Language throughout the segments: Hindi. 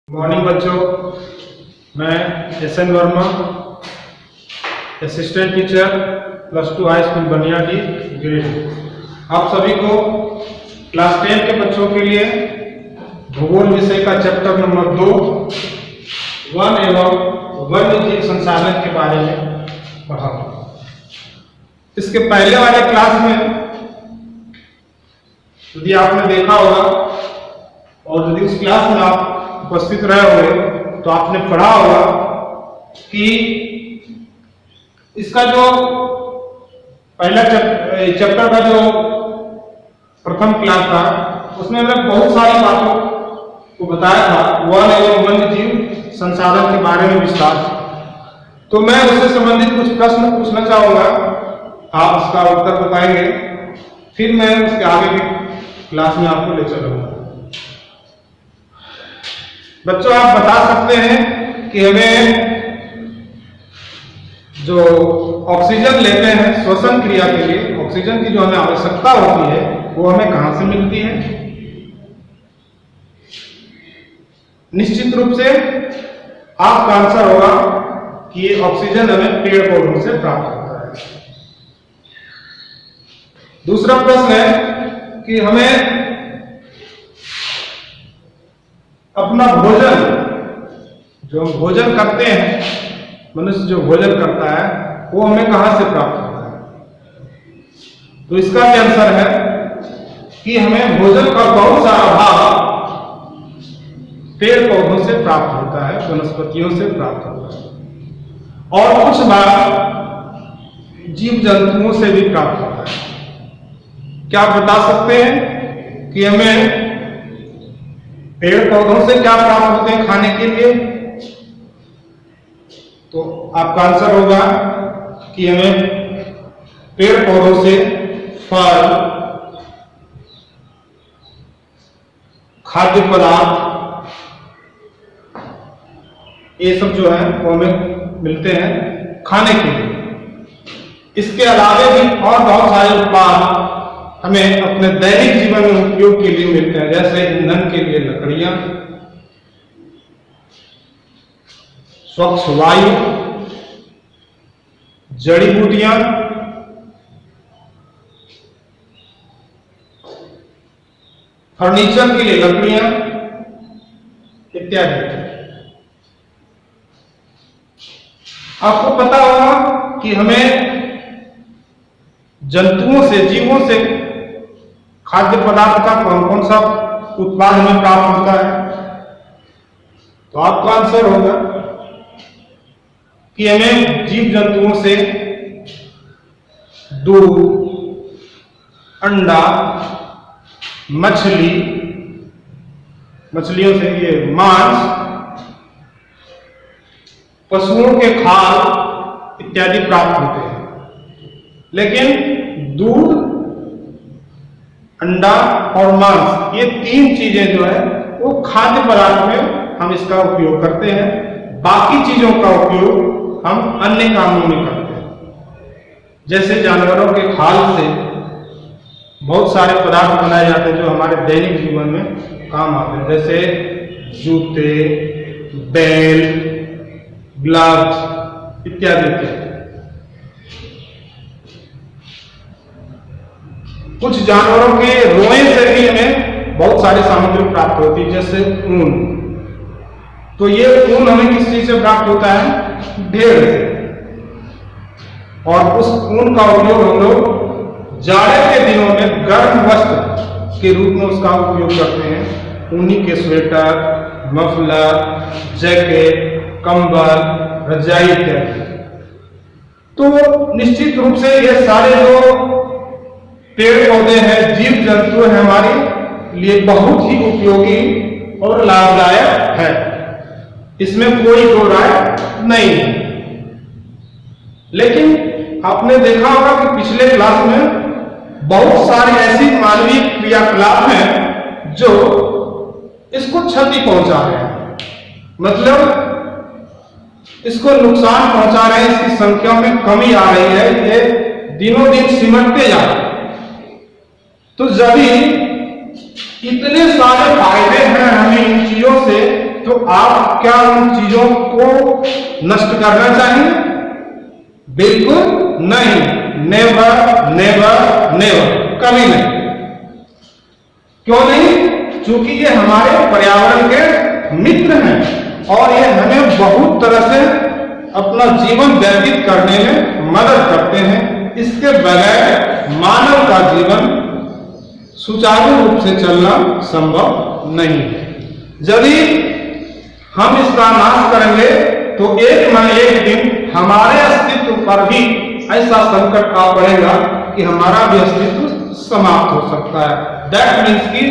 मॉर्निंग बच्चों, मैं S N. Verma, assistant teacher +2 high school Baniyadi grade. आप सभी को क्लास 10 के बच्चों के लिए भूगोल विषय का चैप्टर नंबर 2 वन एवं वन्य जीव संसाधन के बारे में पढ़ा। इसके पहले वाले क्लास में यदि आपने देखा होगा और यदि उस क्लास में आप उपस्थित रहे हुए तो आपने पढ़ा होगा कि इसका जो पहला चैप्टर का जो प्रथम क्लास था उसमें मैंने बहुत सारी बातों को बताया था, वन एवं वन्य जीव संसाधन के बारे में विस्तार। तो मैं उससे संबंधित कुछ प्रश्न पूछना चाहूंगा, आप उसका उत्तर बताएंगे, फिर मैं उसके आगे की क्लास में आपको ले चलूंगा। बच्चों, आप बता सकते हैं कि हमें जो ऑक्सीजन लेते हैं श्वसन क्रिया के लिए, ऑक्सीजन की जो हमें आवश्यकता होती है वो हमें कहां से मिलती है? निश्चित रूप से आपका आंसर होगा कि ये ऑक्सीजन हमें पेड़ पौधों से प्राप्त होता है। दूसरा प्रश्न है कि हमें अपना भोजन, जो हम भोजन करते हैं, मनुष्य जो भोजन करता है वो हमें कहां से प्राप्त होता है? तो इसका भी आंसर है कि हमें भोजन का बहुत सारा भाग पेड़ पौधों से प्राप्त होता है, वनस्पतियों से प्राप्त होता है, और कुछ भाग जीव जंतुओं से भी प्राप्त होता है। क्या आप बता सकते हैं कि हमें पेड़ पौधों से क्या प्राप्त होते हैं खाने के लिए? तो आपका आंसर होगा कि हमें पेड़ पौधों से फल, खाद्य पदार्थ, ये सब जो है वो हमें मिलते हैं खाने के लिए। इसके अलावा भी और बहुत सारे उत्पाद हमें अपने दैनिक जीवन में उपयोग के लिए मिलते हैं, जैसे ईंधन के लिए लकड़ियां, स्वच्छ वायु, जड़ी बूटियां, फर्नीचर के लिए लकड़ियां इत्यादि। आपको पता होगा कि हमें जंतुओं से, जीवों से खाद्य पदार्थ का कौन कौन सा उत्पाद हमें प्राप्त होता है? तो आपका आंसर होगा कि हमें जीव जंतुओं से दूध, अंडा, मछलियों से ये मांस, पशुओं के खाल इत्यादि प्राप्त होते हैं। लेकिन दूध, अंडा और मांस, ये तीन चीजें जो है वो खाद्य पदार्थ में हम इसका उपयोग करते हैं। बाकी चीजों का उपयोग हम अन्य कामों में करते हैं। जैसे जानवरों के खाल से बहुत सारे पदार्थ बनाए जाते हैं जो हमारे दैनिक जीवन में काम आते हैं, जैसे जूते, बेल्ट, ग्लव्स इत्यादि। कुछ जानवरों के रोए से भी हमें बहुत सारी सामग्री प्राप्त होती है, जैसे ऊन। तो ये ऊन हमें किस चीज से प्राप्त होता है? भेड़ से। और उस ऊन का उपयोग हम लोग जाड़े के दिनों में गर्म वस्त्र के रूप में उसका उपयोग करते हैं। ऊनी के स्वेटर, मफलर, जैकेट, कंबल, रजाई इत्यादि। तो निश्चित रूप से ये सारे जो पेड़ पौधे हैं, जीव जंतु है, हमारे लिए बहुत ही उपयोगी और लाभदायक है, इसमें कोई दो राय नहीं है। लेकिन आपने देखा होगा कि पिछले क्लास में बहुत सारी ऐसी मानवीय क्रियाकलाप हैं जो इसको क्षति पहुंचा रहे हैं, मतलब इसको नुकसान पहुंचा रहे हैं। इसकी संख्या में कमी आ रही है, ये दिनों दिन सिमटते जा रहे हैं। तो जब इतने सारे फायदे हैं हमें इन चीजों से, तो आप क्या उन चीजों को नष्ट करना चाहेंगे? बिल्कुल नहीं, नेवर नेवर नेवर, कभी नहीं। क्यों नहीं? क्योंकि ये हमारे पर्यावरण के मित्र हैं और ये हमें बहुत तरह से अपना जीवन व्यतीत करने में मदद करते हैं। इसके बगैर मानव का जीवन सुचारू रूप से चलना संभव नहीं है। यदि हम इसका नाश करेंगे तो एक न एक दिन हमारे अस्तित्व पर भी ऐसा संकट आ पड़ेगा कि हमारा भी अस्तित्व समाप्त हो सकता है। दैट मीन्स कि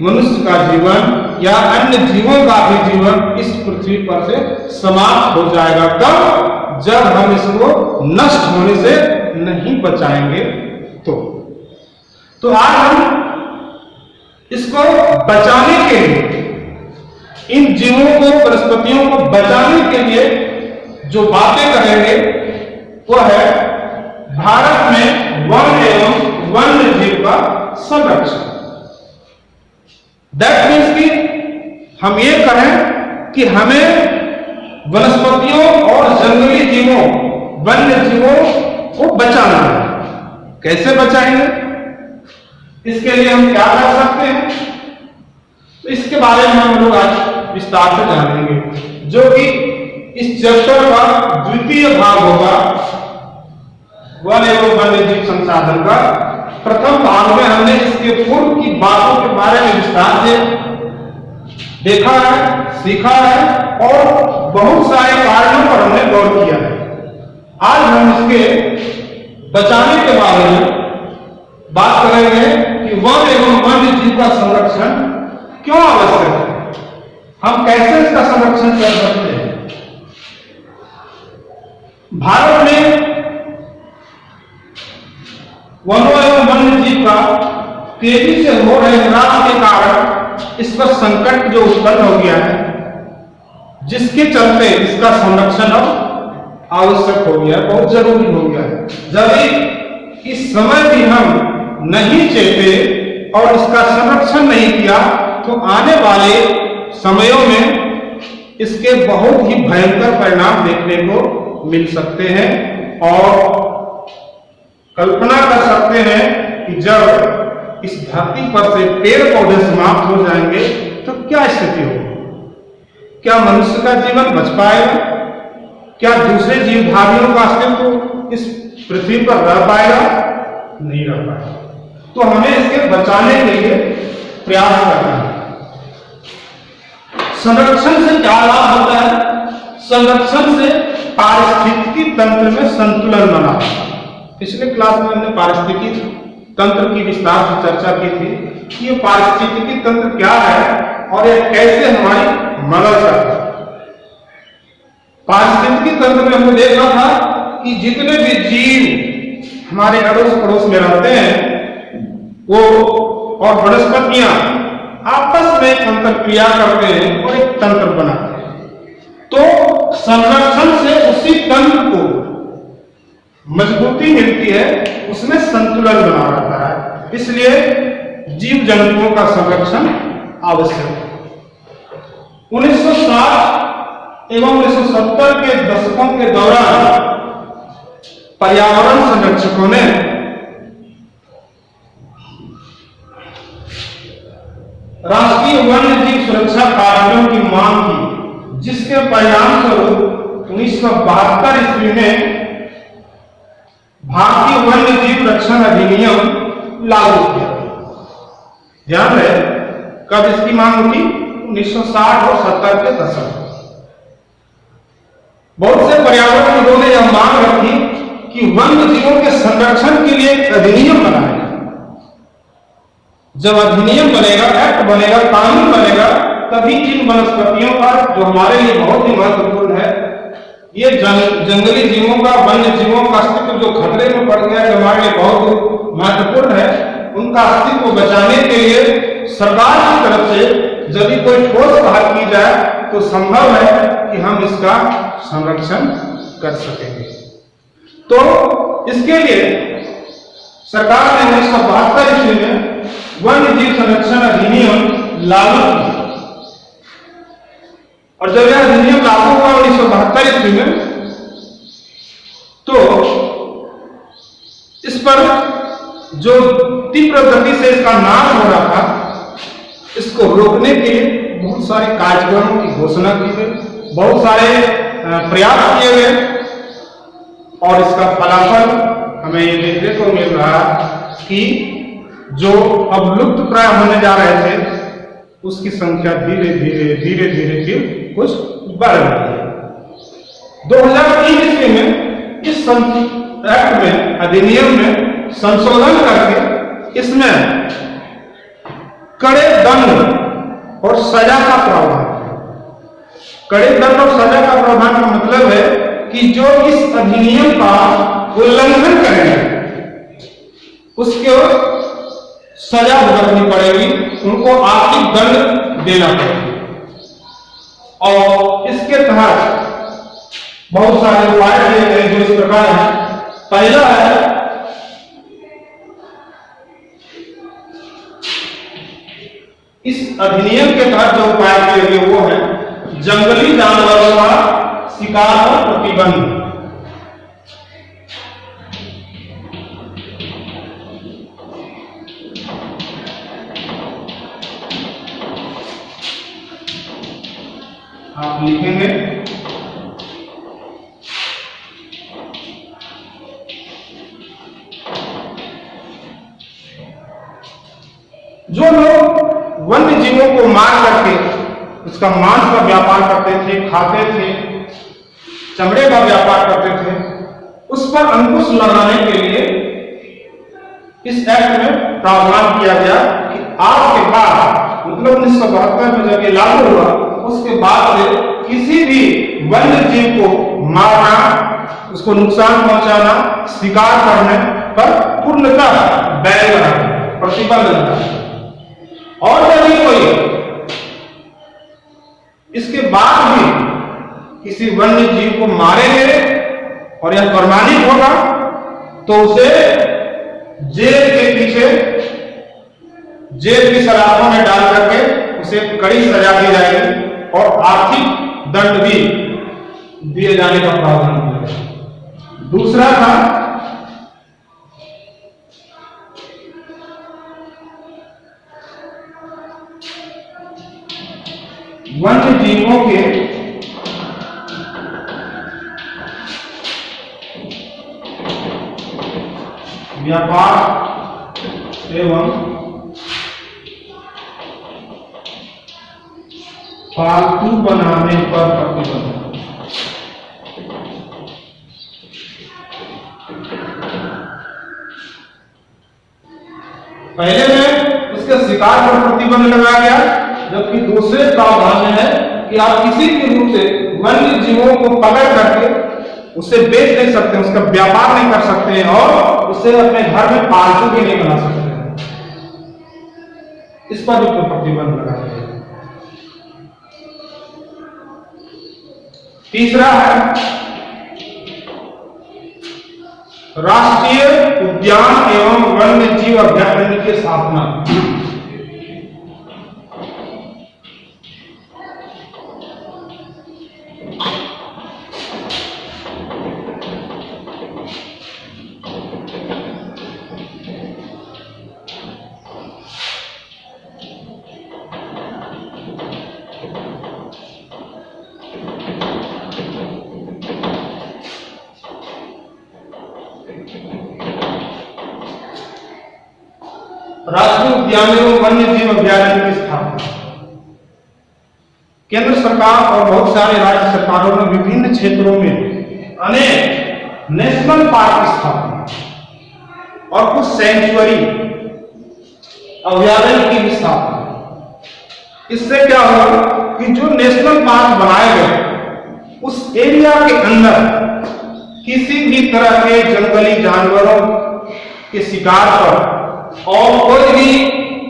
मनुष्य का जीवन या अन्य जीवों का भी जीवन इस पृथ्वी पर से समाप्त हो जाएगा। कब? जब हम इसको नष्ट होने से नहीं बचाएंगे तो आज हम इसको बचाने के लिए, इन जीवों को, वनस्पतियों को बचाने के लिए जो बातें करेंगे वो है भारत में वन एवं वन्य जीव का संरक्षण। दैट मीन्स कि हम ये कहें कि हमें वनस्पतियों और जंगली जीवों, वन्य जीवों को बचाना है। कैसे बचाएंगे? इसके लिए हम क्या कर सकते हैं? तो इसके बारे में हम लोग आज विस्तार से जानेंगे, जो कि इस चैप्टर का द्वितीय भाग होगा, वन एवं वन्य जीव संसाधन का। प्रथम भाग में हमने इसके पूर्व की बातों के बारे में विस्तार से देखा है, सीखा है और बहुत सारे कारणों पर हमने गौर किया है। आज हम इसके बचाने के बारे में बात करेंगे कि वन एवं वन्य जीव का संरक्षण क्यों आवश्यक है, हम कैसे इसका संरक्षण कर सकते हैं। भारत में वनों एवं वन्य जीव का तेजी से हो रहे ह्रास के कारण इस पर संकट जो उत्पन्न हो गया है, जिसके चलते इसका संरक्षण अब आवश्यक हो गया, बहुत जरूरी हो गया है। यदि इस समय भी हम नहीं चेते और इसका संरक्षण नहीं किया तो आने वाले समयों में इसके बहुत ही भयंकर परिणाम देखने को मिल सकते हैं। और कल्पना कर सकते हैं कि जब इस धरती पर से पेड़ पौधे समाप्त हो जाएंगे तो क्या स्थिति होगी? क्या मनुष्य का जीवन बच पाएगा? क्या दूसरे जीवधारियों का अस्तित्व इस पृथ्वी पर रह पाएगा? नहीं रह पाएगा। तो हमें इसके बचाने के लिए प्रयास करना है। संरक्षण से क्या लाभ होता है? संरक्षण से पारिस्थितिकी तंत्र में संतुलन बना। पिछले क्लास में हमने पारिस्थितिकी तंत्र की विस्तार से चर्चा की थी कि ये पारिस्थितिकी तंत्र क्या है और ये कैसे हमारी मदद करता है। पारिस्थितिकी तंत्र में हमने देखा था कि जितने भी जीव हमारे अड़ोस पड़ोस में रहते हैं वो और वनस्पतियां आपस में अंतरक्रिया करते हैं और एक तंत्र बनाते हैं। तो संरक्षण से उसी तंत्र को मजबूती मिलती है, उसमें संतुलन बना रहता है। इसलिए जीव जंतुओं का संरक्षण आवश्यक है। 1960 एवं 1970 के दशकों के दौरान पर्यावरण संरक्षकों ने राष्ट्रीय वन्य जीव सुरक्षा कार्यक्रम की मांग की, जिसके परिणाम स्वरूप 1972 ईस्वी में भारतीय वन्य जीव रक्षण अधिनियम लागू किया। ध्यान रहे, कब इसकी मांग उठी? 1960 और 70 के दशक। बहुत से पर्यावरणविदों ने यह मांग रखी कि वन्य जीवों के संरक्षण के लिए एक अधिनियम बनाएगा। जब अधिनियम बनेगा, एक्ट बनेगा, कानून बनेगा, तभी इन वनस्पतियों का, जो हमारे लिए बहुत ही महत्वपूर्ण है, ये जंगली जीवों का, वन्य जीवों का अस्तित्व जो खतरे में पड़ गया है, जो हमारे लिए बहुत महत्वपूर्ण है, उनका अस्तित्व बचाने के लिए सरकार की तरफ से यदि कोई ठोस पहल की जाए तो संभव है कि हम इसका संरक्षण कर सकेंगे। तो इसके लिए सरकार ने 1972 ईस्वी में वन्य जीव संरक्षण अधिनियम लागू किया। और जब यह अधिनियम लागू हुआ 1972 ईस्वी में, तो इस पर जो तीव्र गति से इसका नाश हो रहा था, इसको रोकने के लिए बहुत सारे कार्यक्रमों की घोषणा की गई, बहुत सारे प्रयास किए गए, और इसका फलाफल हमें ये देखने को मिल रहा कि जो अब लुप्त प्राय होने जा रहे थे, उसकी संख्या धीरे धीरे फिर कुछ बढ़ रही है। 2003 ईस्वी में इस एक्ट में, अधिनियम में संशोधन करके इसमें कड़े दंड और सजा का प्रावधान। कड़े दंड और सजा का प्रावधान का मतलब है कि जो इस अधिनियम का उल्लंघन करेंगे उसको सजा भुगतनी पड़ेगी, उनको आर्थिक दंड देना पड़ेगा। और इसके तहत बहुत सारे उपाय किए गए जो इस प्रकार है। पहला है इस अधिनियम के तहत जो उपाय किए गए वो है जंगली जानवरों का शिकार पर प्रतिबंध। आप लिखेंगे जो लोग वन्य जीवों को मार करके उसका मांस का व्यापार करते थे, खाते थे, चमड़े का व्यापार करते थे, उस पर अंकुश लगाने के लिए इस एक्ट में प्रावधान किया गया कि आज के बाद, मतलब 1972 में जब ये लागू हुआ, उसके बाद से किसी भी वन्य जीव को मारना, उसको नुकसान पहुंचाना, शिकार करने पर पूर्णतः बैन लगा, प्रतिबंध लगा। और यदि कोई इसके बाद भी किसी वन्य जीव को मारेंगे और यह प्रमाणित होगा तो उसे जेल के पीछे, जेल की सलाखों में डाल करके उसे कड़ी सजा दी जाएगी और आर्थिक दंड भी दिए जाने का प्रावधान किया गया। दूसरा था वन्य जीवों के व्यापार एवं पालतू बनाने पर प्रतिबंध। पहले में उसके शिकार पर प्रतिबंध लगाया गया, जबकि दूसरे प्रावधान में है कि आप किसी भी रूप से वन्य जीवों को पकड़ करके उसे बेच नहीं सकते, उसका व्यापार नहीं कर सकते हैं और उसे अपने घर में पालतू भी नहीं बना सकते हैं। इस पर भी प्रतिबंध लगाया गया। तीसरा है राष्ट्रीय उद्यान एवं वन्य जीव अभयारण्य की स्थापना। राष्ट्रीय उद्यान एवं वन्य जीव अभयारण्य की स्थापना। केंद्र सरकार और बहुत सारे राज्य सरकारों ने विभिन्न क्षेत्रों में अनेक नेशनल पार्क की स्थापना और कुछ सेंचुरी अभयारण्य की भी स्थापना। इससे क्या होगा कि जो नेशनल पार्क बनाए गए उस एरिया के अंदर किसी भी तरह के जंगली जानवरों के शिकार पर और कोई भी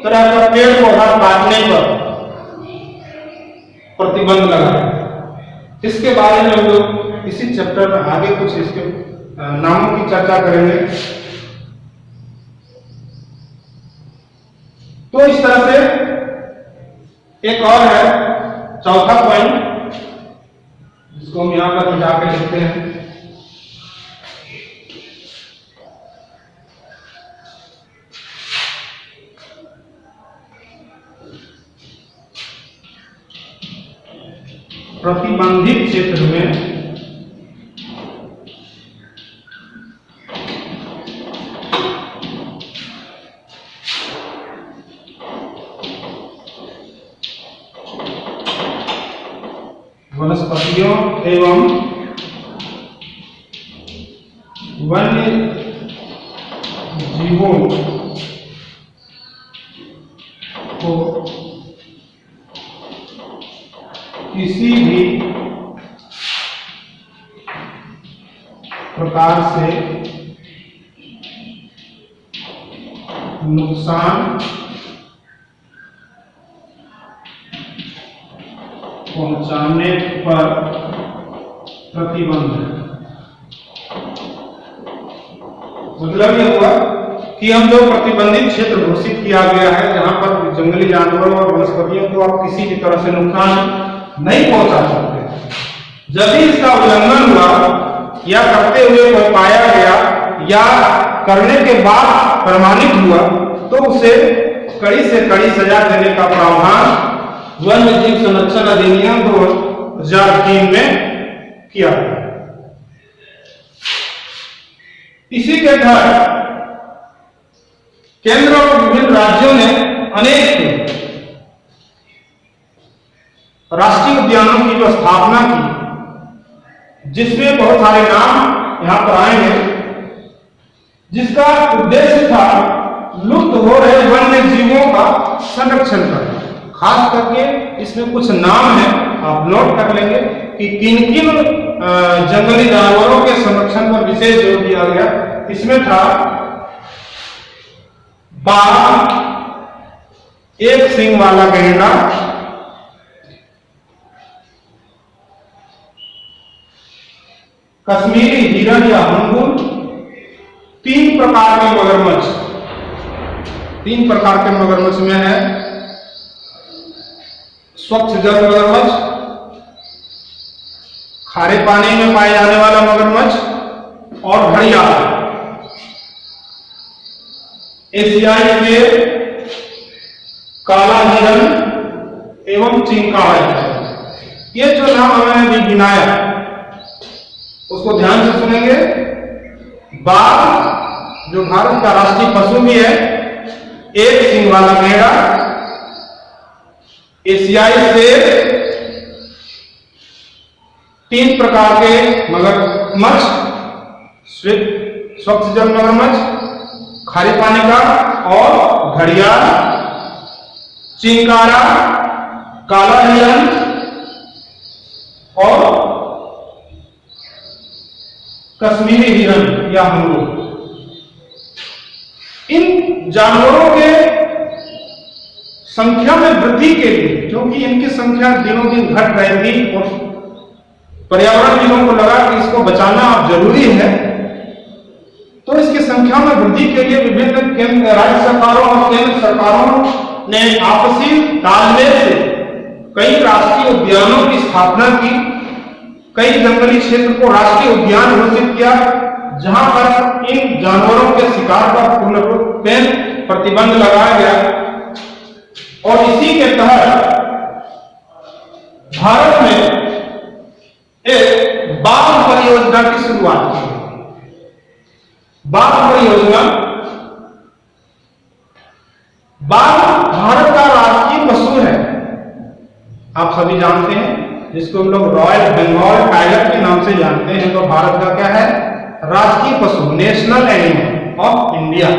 तरह का पेड़ पौधा काटने पर प्रतिबंध लगा है। इसके बारे में हम लोग इसी चैप्टर में आगे कुछ इसके नामों की चर्चा करेंगे। तो इस तरह से एक और है चौथा पॉइंट इसको हम यहाँ पर मिटा के लिखते हैं। प्रतिबंधित क्षेत्र में वनस्पतियों एवं वन्य जीवों को किसी भी प्रकार से नुकसान पहुंचाने पर प्रतिबंध। मतलब ये हुआ कि हम जो प्रतिबंधित क्षेत्र घोषित किया गया है, जहां पर जंगली जानवरों और वनस्पतियों को आप किसी भी तरह से नुकसान नहीं पहुंचा सकते। जब भी इसका उल्लंघन हुआ या करते हुए कोई पाया गया या करने के बाद प्रमाणित हुआ, तो उसे कड़ी से कड़ी सजा देने का प्रावधान वन्य जीव संरक्षण अधिनियम 2003 में किया। इसी के तहत केंद्र और विभिन्न राज्यों ने अनेक राष्ट्रीय उद्यानों की जो स्थापना की, जिसमें बहुत सारे नाम यहां पर आएंगे, जिसका उद्देश्य था लुप्त हो रहे वन्य जीवों का संरक्षण करना। खास करके इसमें कुछ नाम है, आप नोट कर लेंगे कि किन किन जंगली जानवरों के संरक्षण पर विशेष जोर दिया गया। इसमें था बाघ, एक सींग वाला गैंडा, कश्मीरी हिरण या हंगुल, 3 प्रकार के मगरमच्छ। 3 प्रकार के मगरमच्छ में है स्वच्छ जल मगरमच्छ, खारे पानी में पाए जाने वाला मगरमच्छ और घड़ियाल। एशियाई शेर, काला हिरण एवं चिंकारा। ये जो नाम हमने अभी गिनाया उसको ध्यान से सुनेंगे। बाघ जो भारत का राष्ट्रीय पशु भी है, एक सींग वाला भेड़ा, एशियाई शेर, 3 प्रकार के मगरमच्छ, स्वच्छ जल मगरमच्छ, खारे पानी का और घड़ियाल, चिंकारा, काला हिरण और कश्मीरी हिरण या हंगुल। इन जानवरों के संख्या में वृद्धि के लिए, क्योंकि इनकी संख्या दिनों दिन घट रही थी और पर्यावरणविदों को लगा कि इसको बचाना अब जरूरी है, तो इसकी संख्या में वृद्धि के लिए विभिन्न केंद्र राज्य सरकारों और केंद्र सरकारों ने आपसी तालमेल से कई राष्ट्रीय उद्यानों की स्थापना की। कई जंगली क्षेत्र को राष्ट्रीय उद्यान घोषित किया, जहां पर इन जानवरों के शिकार पर पूर्ण रूप में प्रतिबंध लगाया गया। और इसी के तहत भारत में एक बाघ परियोजना की शुरुआत की। बाघ परियोजना, बाघ भारत का राष्ट्रीय पशु है, आप सभी जानते हैं, जिसको हम लोग रॉयल बंगाल टाइगर के नाम से जानते हैं। तो भारत का क्या है? राष्ट्रीय पशु, नेशनल एनिमल ऑफ इंडिया।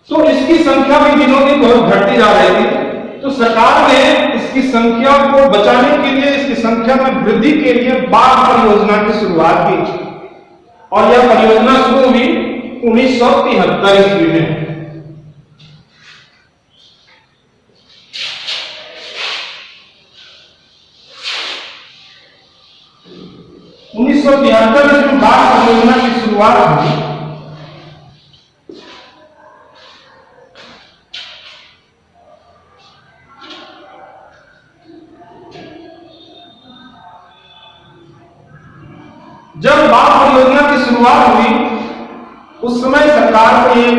तो इसकी संख्या भी दिनों दिन बहुत घटती जा रही थी, तो सरकार ने इसकी संख्या को बचाने के लिए, इसकी संख्या में वृद्धि के लिए बाघ परियोजना की शुरुआत की। और यह परियोजना शुरू हुई 1973 ईस्वी में। उन्नीस सौ 73 में बाघ परियोजना की शुरुआत हुई। उस समय सरकार को ये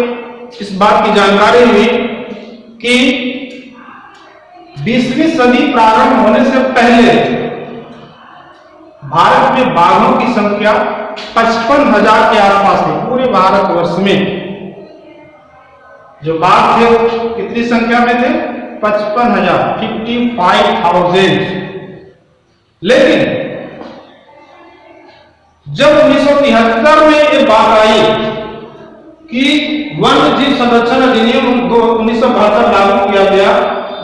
इस बात की जानकारी हुई कि 20वीं सदी प्रारंभ होने से पहले भारत में बाघों की संख्या 55,000 के आसपास थी। पूरे भारतवर्ष में जो बाघ थे कितनी संख्या में थे? 55,000, 55,000। लेकिन जब 1973 में ये बात आई कि वन्य जीव संरक्षण अधिनियम 1972 लागू किया गया,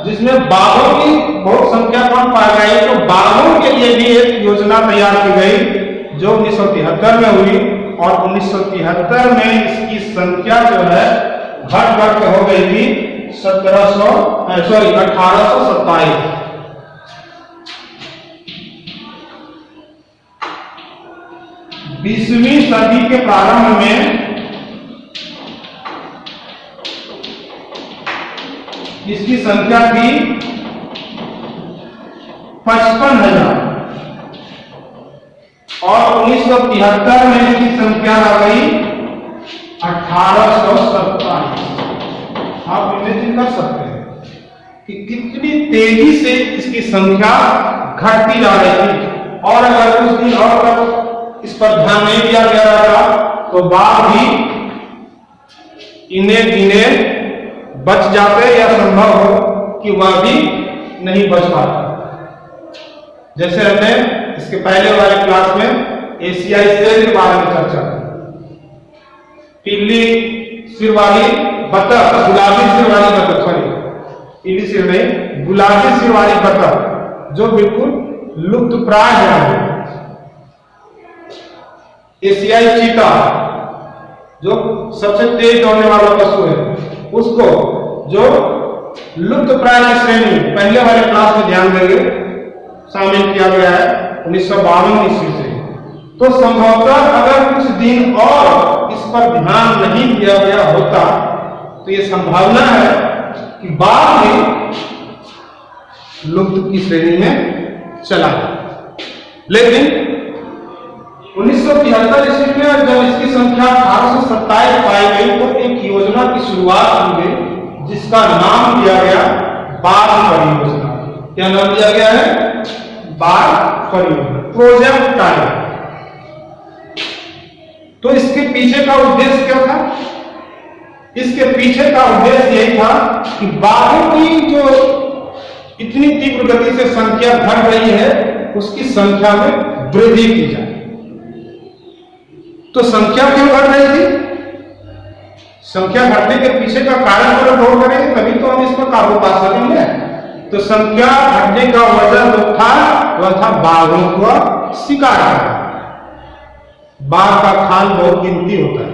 जिसमें बाघों की बहुत संख्या कम पाई गई, तो बाघों के लिए भी एक योजना तैयार की गई जो 1973 में हुई। और 1973 में इसकी संख्या जो है घट के हो गई थी 1827। 20वीं सदी के प्रारंभ में इसकी संख्या थी 55,000 और 1973 में इसकी संख्या आ गई 1827। आप इमेजिन कर सकते हैं कि कितनी तेजी से इसकी संख्या घटती जा रही थी। और अगर कुछ दिन और तक इस पर ध्यान नहीं दिया गया रहता तो बाघ भी इन्हें गिने बच जाते या संभव हो कि वह भी नहीं बच पाता। जैसे हमने इसके पहले वाले क्लास में एशियाई शेर के बारे में चर्चा की। पीली सिर वाली बतख, गुलाबी सिर वाली बतख, सॉरी पीली सिर नहीं, गुलाबी सिर वाली बतख जो बिल्कुल लुप्त प्राय है। एशियाई चीता जो सबसे तेज दौड़ने वाला पशु है, उसको जो लुप्त प्राय की श्रेणी पहले वाले क्लास में ध्यान देंगे शामिल किया गया है 1952 ईस्वी से। तो संभवतः अगर कुछ दिन और इस पर ध्यान नहीं दिया गया होता तो ये संभावना है कि बाघ भी लुप्त की श्रेणी में चला गया। लेकिन 1973 ईस्वी में जब इसकी संख्या 1827 पाई गई तो एक योजना की शुरुआत की गई जिसका नाम दिया गया बाघ परियोजना। क्या नाम दिया गया है? बाघ परियोजना, प्रोजेक्ट टाइगर। तो इसके पीछे का उद्देश्य क्या था? इसके पीछे का उद्देश्य यही था कि बाघों की जो इतनी तीव्र गति से संख्या घट रही है उसकी संख्या में वृद्धि की जाए। तो संख्या क्यों घट रही थी? संख्या घटने के पीछे का कारण पर गौर करेंगे तभी तो हम इस पर काबू पा सकेंगे। तो संख्या घटने का वजह जो था वह था बाघों का शिकार करना। बाघ का खान बहुत कीमती होता है,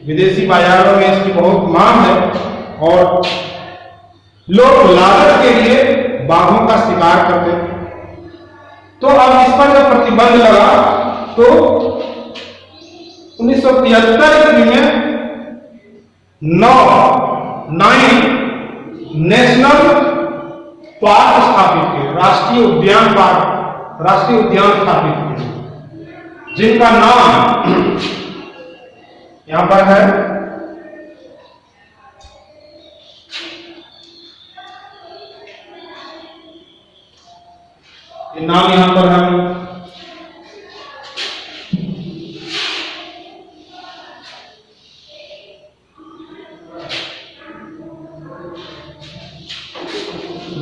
विदेशी बाजारों में इसकी बहुत मांग है और लोग लागत के लिए बाघों का शिकार करते हैं। तो अब इस पर जब प्रतिबंध लगा तो 1973 ईस्वी में 9 नेशनल पार्क स्थापित किए, राष्ट्रीय उद्यान स्थापित किए, जिनका नाम यहां पर है ये नाम यहां पर है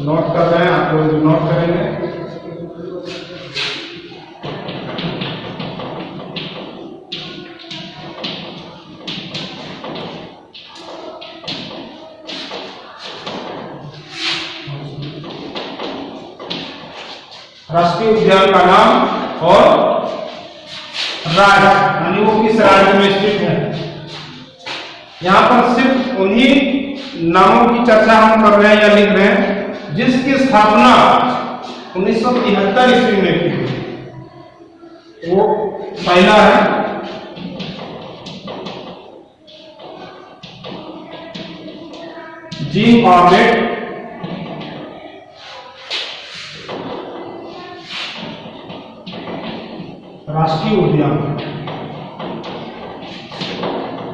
नोट कर रहे हैं आप लोग, नोट करेंगे। राष्ट्रीय उद्यान का नाम और राज्य यानी वो किस राज्य में स्थित है। यहां पर सिर्फ उन्हीं नामों की चर्चा हम कर रहे हैं या लिख रहे हैं जिसकी स्थापना 1973 ईस्वी में की गई। वो पहला है जिम कॉर्बेट राष्ट्रीय उद्यान।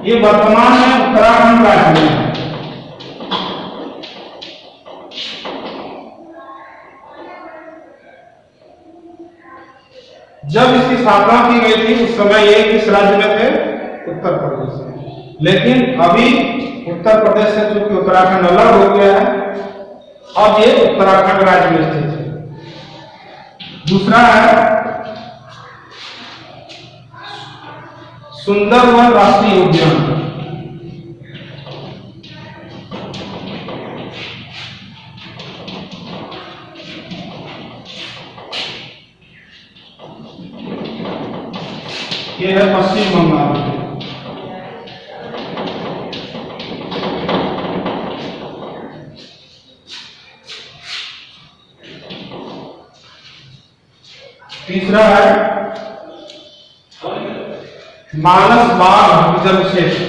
ये वर्तमान में उत्तराखंड राज्य में है। जब इसकी स्थापना की गई थी उस समय ये किस राज्य में थे? उत्तर प्रदेश में। लेकिन अभी उत्तर प्रदेश से चूंकि उत्तराखंड अलग हो गया है, अब ये उत्तराखंड राज्य में स्थित है। दूसरा है सुंदरवन राष्ट्रीय उद्यान। ये है पश्चिम बंगाल में। तीसरा है मानस बाग रिजर्व क्षेत्र।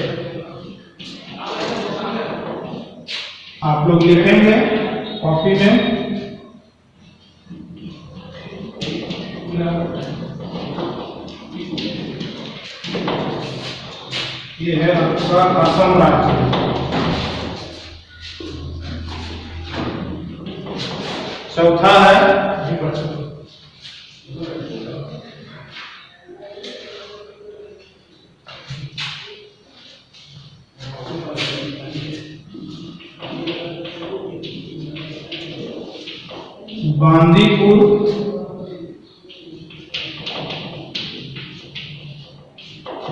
आप लोग लिखेंगे कॉपी में। ये है आपका असम राज्य। चौथा है बांदीपुर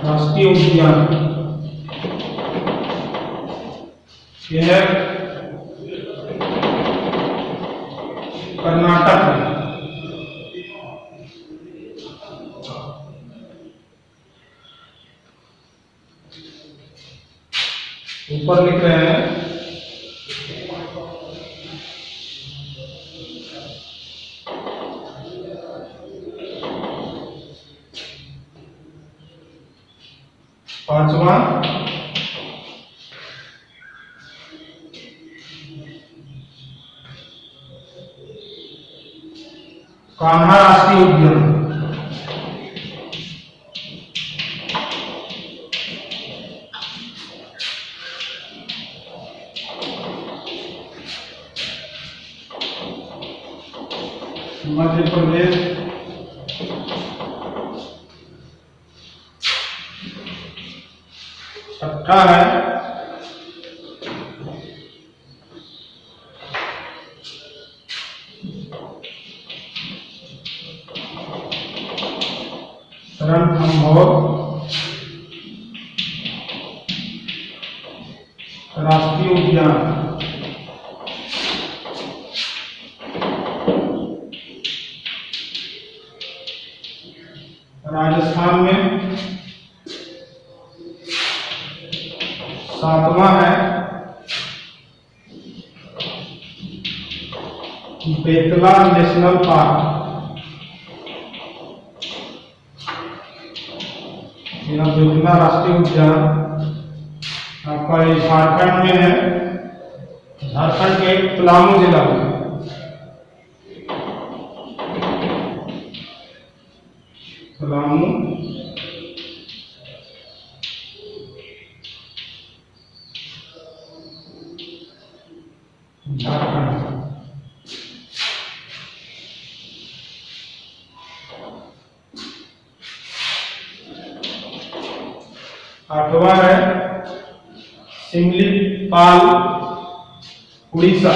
राष्ट्रीय उद्यान। यह है कर्नाटक में। ऊपर लिख रहे हैं पांचवा कान्हा राष्ट्रीय उद्यान। मध्य प्रदेश। छठा है रणथंभौर राष्ट्रीय उद्यान। राजस्थान में। सातवां है बेतला नेशनल पार्क। यह बेतला राष्ट्रीय उद्यान आपका ये झारखंड में है। झारखंड के पलामू जिला में। पलामू झारखंड। आठवां है सिमलीपाल उड़ीसा।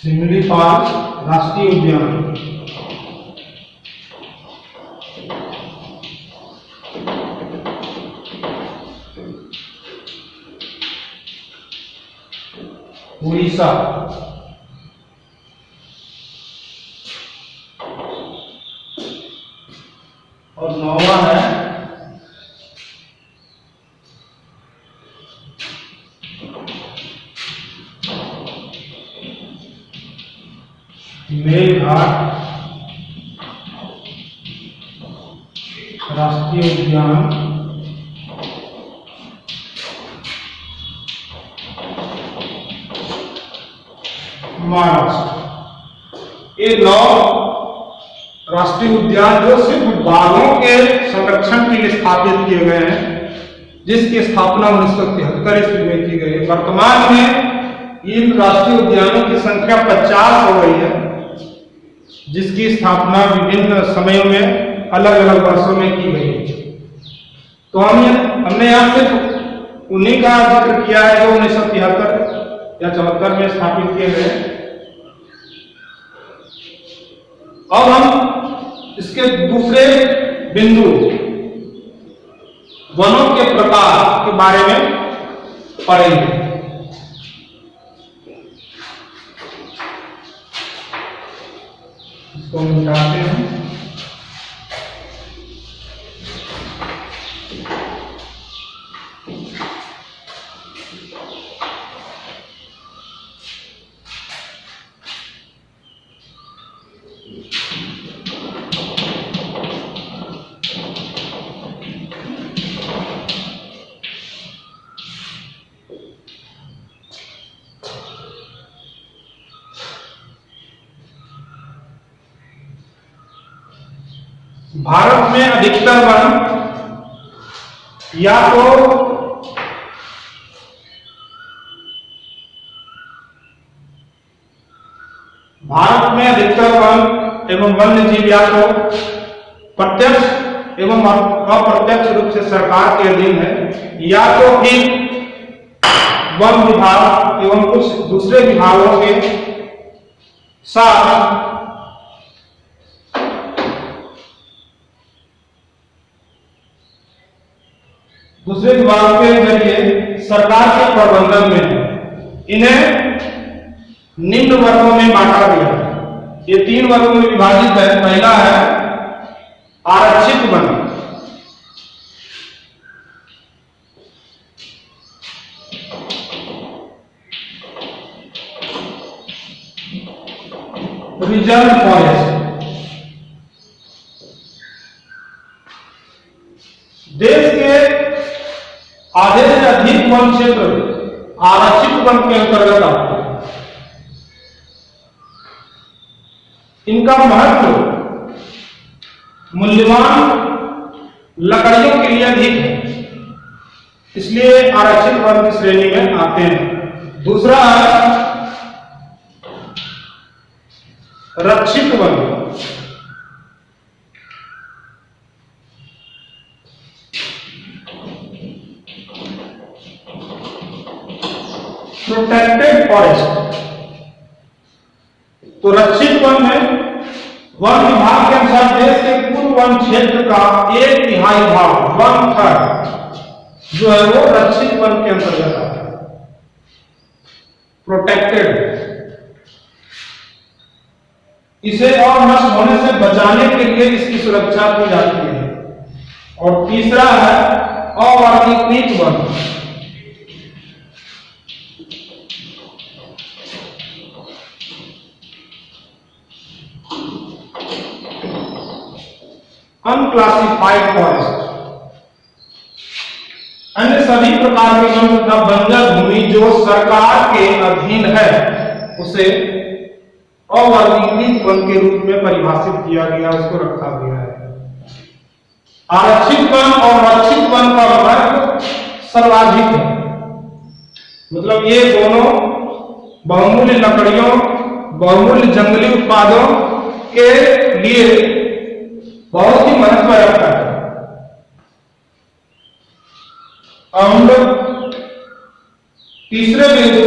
सिमलीपाल राष्ट्रीय उद्यान। उड़ीसा। और नौवां है मेलघाट राष्ट्रीय उद्यान। महाराष्ट्र। ये 9 राष्ट्रीय उद्यान जो सिर्फ बाघों के संरक्षण के लिए स्थापित किए गए हैं, जिसकी स्थापना 1973 ईस्वी में की गई। वर्तमान में इन राष्ट्रीय उद्यानों की संख्या 50 हो गई है, जिसकी स्थापना विभिन्न समयों में अलग अलग वर्षों में की गई है। तो हमने यहाँ सिर्फ उन्हीं का जिक्र किया है जो 1973 या 74 में स्थापित किए गए। अब हम इसके दूसरे बिंदु वनों के प्रकार के बारे में पढ़ेंगे। इसको हम मिटाते हैं। भारत में अधिकतर वन या तो एवं वन्य जीव या तो प्रत्यक्ष एवं अप्रत्यक्ष रूप से सरकार के अधीन है, या तो फिर वन विभाग एवं कुछ दूसरे विभागों के साथ दूसरे विभाग के जरिए सरकार के प्रबंधन में इन्हें निम्न वर्गों में बांटा गया है। ये 3 वर्गों में विभाजित है। पहला है आरक्षित वन, रिजर्व फॉरेस्ट। देश के आधे से अधिक वन क्षेत्र आरक्षित वन के अंतर्गत आते हैं। इनका महत्व मूल्यवान लकड़ियों के लिए अधिक है, इसलिए आरक्षित वन की श्रेणी में आते हैं। दूसरा है रक्षित वन। Protected forest. तो रक्षित वन में वन विभाग के अनुसार देश के कुल वन क्षेत्र का 1/3 भाग 1/3 जो है वो रक्षित वन के अंतर्गत आता है। प्रोटेक्टेड, इसे और नष्ट होने से बचाने के लिए इसकी सुरक्षा की जाती है। और तीसरा है अवर्गीकृत वन। Unclassified forest. अन्य सभी प्रकार के वन तथा बंजर भूमि जो सरकार के अधीन है उसे अवर्गीकृत वन के रूप में परिभाषित किया गया, उसको रखा गया है। आरक्षित वन और रक्षित वन का महत्व सर्वाधिक है। मतलब ये दोनों बहुमूल्य लकड़ियों, बहुमूल्य जंगली उत्पादों के लिए बहुत ही महत्व रखता है। हम लोग तीसरे बिंदु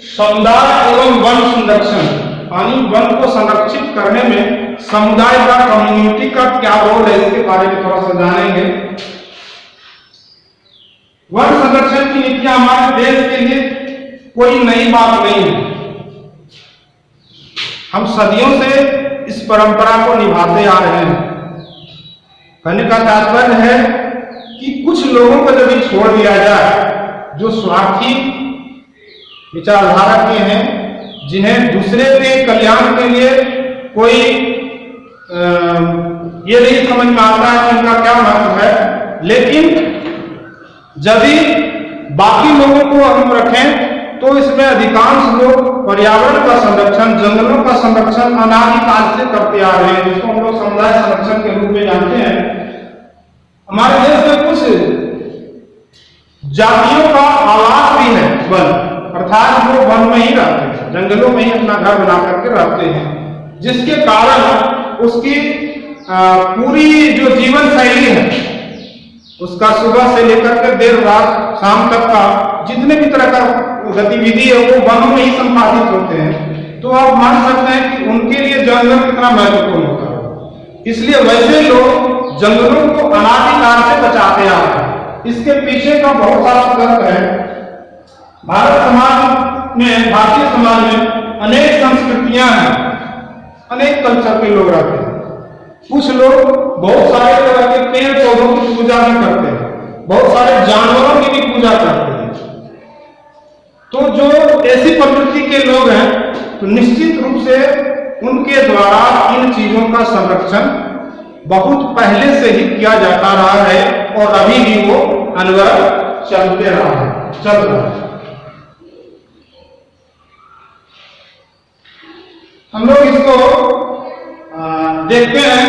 समुदाय एवं वन संरक्षण, यानी वन को संरक्षित करने में समुदाय का, कम्युनिटी का क्या रोल है, इसके बारे में थोड़ा सा जानेंगे। वन संरक्षण की नीतियां हमारे देश के लिए कोई नई बात नहीं है। हम सदियों से इस परंपरा को निभाते आ रहे हैं। कहने का तात्पर्य है कि कुछ लोगों को जब छोड़ दिया जाए जो स्वार्थी विचारधारा के हैं, जिन्हें दूसरे के कल्याण के लिए कोई ये नहीं समझ में आता है कि इनका क्या महत्व है, लेकिन यदि बाकी लोगों को हम रखें तो इसमें अधिकांश लोग पर्यावरण का संरक्षण, जंगलों का संरक्षण अनादिकाल से करते आ रहे हैं, जिसको हम लोग समुदाय संरक्षण के रूप में जानते हैं। हमारे देश में कुछ जातियों का आवास भी है वन, अर्थात वो वन में ही रहते हैं, जंगलों में ही अपना घर बना करके रहते हैं, जिसके कारण उसकी पूरी जो जीवन शैली है, उसका सुबह से लेकर के देर रात शाम तक का जितने भी तरह का गतिविधि है वो वनों में ही संपादित होते हैं। तो आप मान सकते हैं कि उनके लिए जंगल कितना महत्वपूर्ण होता है। इसलिए वैसे लोग जंगलों को अनादिकाल से बचाते आ रहे हैं। इसके पीछे का बहुत सारा तर्क है। भारतीय समाज में अनेक संस्कृतियां हैं, अनेक कल्चर के लोग रहते हैं। कुछ लोग बहुत सारे तरह के पेड़ पौधों की पूजा भी करते हैं, बहुत सारे जानवरों की भी पूजा करते हैं। तो जो ऐसी प्रवृत्ति के लोग हैं, तो निश्चित रूप से उनके द्वारा इन चीजों का संरक्षण बहुत पहले से ही किया जाता रहा है और अभी भी वो अनवरत चल रहा है। हम लोग इसको देखते हैं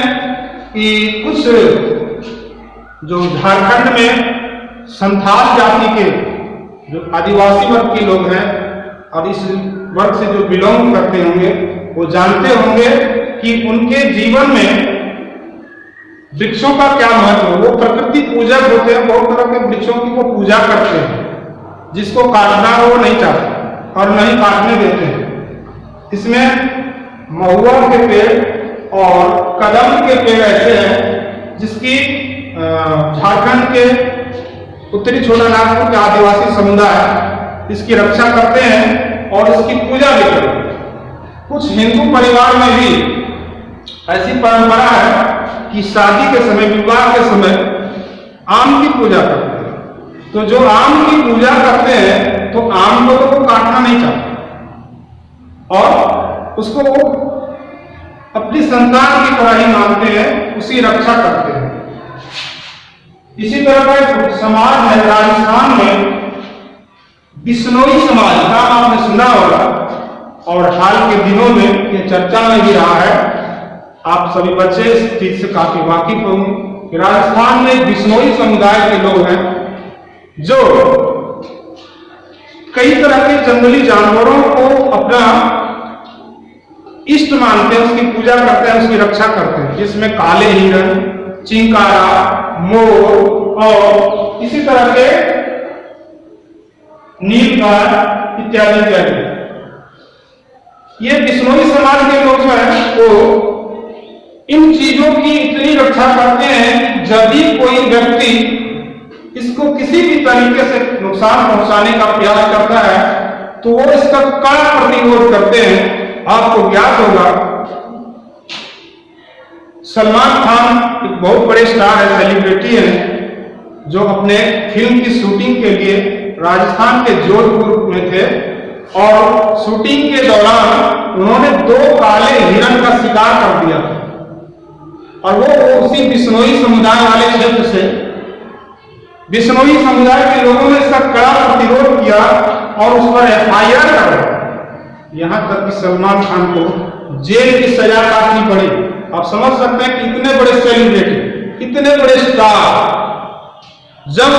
कि कुछ जो झारखंड में संथाल जाति के जो आदिवासी वर्ग के लोग हैं और इस वर्ग से जो बिलोंग करते होंगे वो जानते होंगे कि उनके जीवन में वृक्षों का क्या महत्व है। वो प्रकृति पूजक होते हैं, बहुत तरह के वृक्षों की वो पूजा करते हैं, जिसको काटना वो नहीं चाहते और नहीं काटने देते हैं। इसमें महुआ के पेड़ और कदम के पेड़ ऐसे हैं जिसकी झारखंड के उत्तरी छोटा नागपुर के आदिवासी समुदाय इसकी रक्षा करते हैं और इसकी पूजा भी करते हैं। कुछ हिंदू परिवार में भी ऐसी परंपरा है कि शादी के समय, विवाह के समय आम की पूजा करते हैं। तो जो आम की पूजा करते हैं तो आम को तो वो काटना नहीं चाहते और उसको वो अपनी संतान की तरह ही मानते हैं, उसकी रक्षा करते हैं। इसी तरह का एक समाज है राजस्थान में, बिश्नोई समाज, नाम आपने सुना होगा और हाल के दिनों में ये चर्चा में भी रहा है। आप सभी बच्चे इस चीज से काफी वाकिफ होंगे। राजस्थान में बिश्नोई समुदाय के लोग हैं जो कई तरह के जंगली जानवरों को अपना इष्ट मानते हैं, उसकी पूजा करते हैं, उसकी रक्षा करते हैं, जिसमें काले हिरण, चिंकारा, मोर और इसी तरह के नीलगाय इत्यादि इत्यादि। ये बिश्नोई समाज के लोग जो है वो इन चीजों की इतनी रक्षा करते हैं कि जब भी कोई व्यक्ति इसको किसी भी तरीके से नुकसान पहुंचाने का प्रयास करता है तो वो इसका कड़ा प्रतिरोध करते हैं। आपको ज्ञात होगा सलमान खान एक बहुत बड़े स्टार है, सेलिब्रिटी है, जो अपने फिल्म की शूटिंग के लिए राजस्थान के जोधपुर में थे और शूटिंग के दौरान उन्होंने 2 काले हिरण का शिकार कर दिया और वो उसी बिश्नोई समुदाय वाले क्षेत्र से, बिश्नोई समुदाय के लोगों ने इसका कड़ा प्रतिरोध किया और उस पर FIR कर, यहां तक कि सलमान खान को जेल की सजा काटनी पड़ी। आप समझ सकते हैं कि इतने बड़े सेलिब्रिटी, इतने बड़े स्टार जब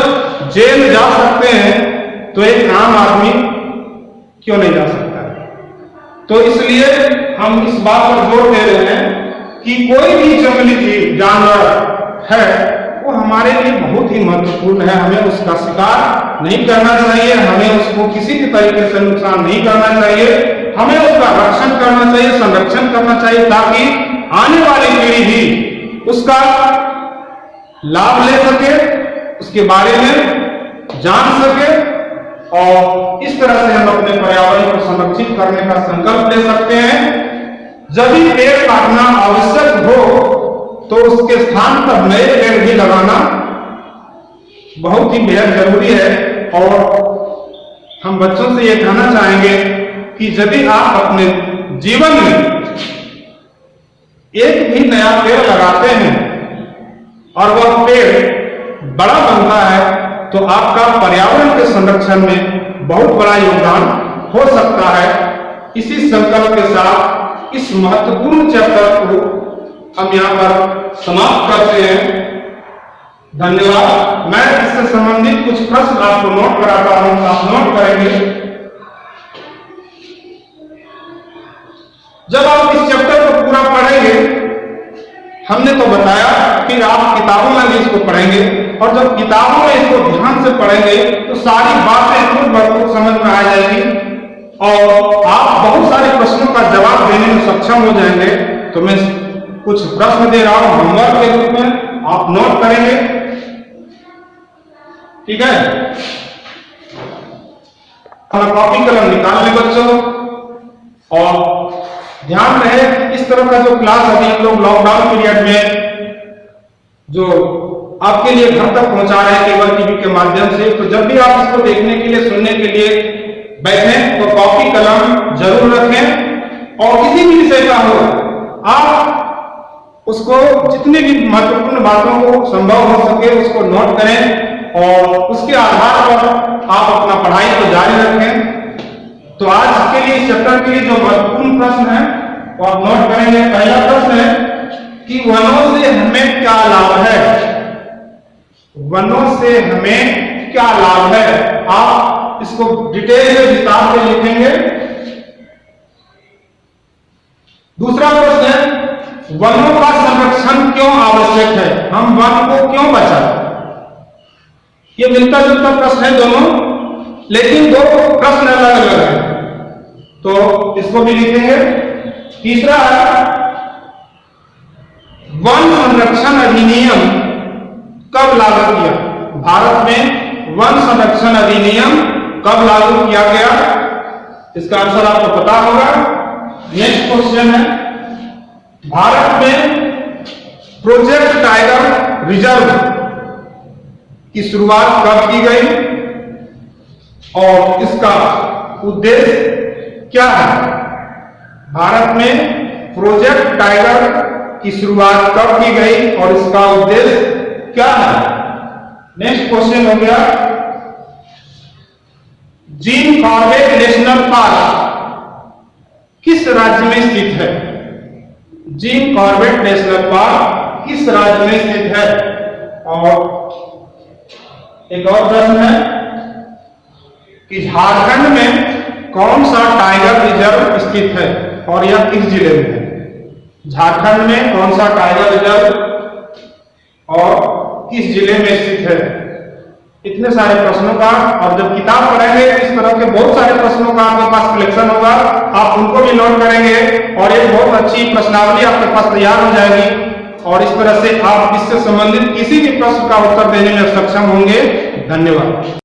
जेल जा सकते हैं तो एक आम आदमी क्यों नहीं जा सकता है। तो इसलिए हम इस बात पर जोर दे रहे हैं कि कोई भी जंगली जीव जानवर है वो हमारे लिए बहुत ही महत्वपूर्ण है। हमें उसका शिकार नहीं करना चाहिए, हमें उसको किसी भी तरीके से नुकसान नहीं करना चाहिए, हमें उसका रक्षण करना चाहिए, संरक्षण करना चाहिए ताकि आने वाली पीढ़ी भी उसका लाभ ले सके, उसके बारे में जान सके और इस तरह से हम अपने पर्यावरण को संरक्षित करने का संकल्प ले सकते हैं। जब भी पेड़ काटना आवश्यक हो तो उसके स्थान पर नए पेड़ भी लगाना बहुत ही बेहद जरूरी है। और हम बच्चों से यह कहना चाहेंगे कि यदि आप अपने जीवन में एक भी नया पेड़ लगाते हैं और वह पेड़ बड़ा बनता है तो आपका पर्यावरण के संरक्षण में बहुत बड़ा योगदान हो सकता है। इसी संकल्प के साथ इस महत्वपूर्ण चैप्टर को हम यहाँ पर समाप्त करते हैं। धन्यवाद। मैं इससे संबंधित कुछ प्रश्न आपको नोट कराता हूं, आप नोट करेंगे। जब आप इस चैप्टर को पूरा पढ़ेंगे, हमने तो बताया, फिर आप किताबों में भी इसको पढ़ेंगे, और जब किताबों में इसको ध्यान से पढ़ेंगे तो सारी बातें खुद ब खुद समझ में आ जाएगी और आप बहुत सारे प्रश्नों का जवाब देने में सक्षम हो जाएंगे। तो मैं कुछ प्रश्न दे रहा हूं होमवर्क के रूप में, आप नोट करेंगे, ठीक है। अपना कॉपी कलम निकाल लें बच्चों, और ध्यान रहे इस तरह का जो क्लास अभी हम लोग लॉकडाउन पीरियड में जो आपके लिए घर तक पहुंचा रहे हैं केबल टीवी के माध्यम से, तो जब भी आप इसको देखने के लिए, सुनने के लिए बैठें तो कॉपी कलम जरूर रखें, और किसी भी विषय का हो आप उसको जितनी भी महत्वपूर्ण बातों को संभव हो सके उसको नोट करें, और उसके आधार पर आप अपना पढ़ाई को जारी रखें। तो आज के लिए, इस चैप्टर के लिए जो महत्वपूर्ण प्रश्न है वो आप नोट करेंगे। पहला प्रश्न है कि वनों से हमें क्या लाभ है। वनों से हमें क्या लाभ है, आप इसको डिटेल में विस्तार से लिखेंगे। दूसरा प्रश्न है वनों का संरक्षण क्यों आवश्यक है, हम वन को क्यों बचाएं। ये मिलता जुलता प्रश्न है दोनों, लेकिन दो प्रश्न अलग अलग है, तो इसको भी लिखेंगे। तीसरा है वन संरक्षण अधिनियम कब लागू किया, भारत में वन संरक्षण अधिनियम कब लागू किया गया, इसका आंसर आपको पता होगा। नेक्स्ट क्वेश्चन है भारत में प्रोजेक्ट टाइगर रिजर्व की शुरुआत कब की गई और इसका उद्देश्य क्या है। भारत में प्रोजेक्ट टाइगर की शुरुआत कब की गई और इसका उद्देश्य क्या है। नेक्स्ट क्वेश्चन हो गया जिम कॉर्बेट नेशनल पार्क किस राज्य में स्थित है। जिम कॉर्बेट नेशनल पार्क किस राज्य में स्थित है। और एक और प्रश्न है कि झारखंड में कौन सा टाइगर रिजर्व स्थित है और यह किस जिले में है। झारखंड में कौन सा टाइगर रिजर्व और किस जिले में स्थित है। इतने सारे प्रश्नों का, और जब किताब पढ़ेंगे इस तरह के बहुत सारे प्रश्नों का आपके पास कलेक्शन होगा, आप उनको भी नोट करेंगे और एक बहुत अच्छी प्रश्नावली आपके पास तैयार हो जाएगी, और इस तरह से आप इससे संबंधित किसी भी प्रश्न का उत्तर देने में सक्षम होंगे। धन्यवाद।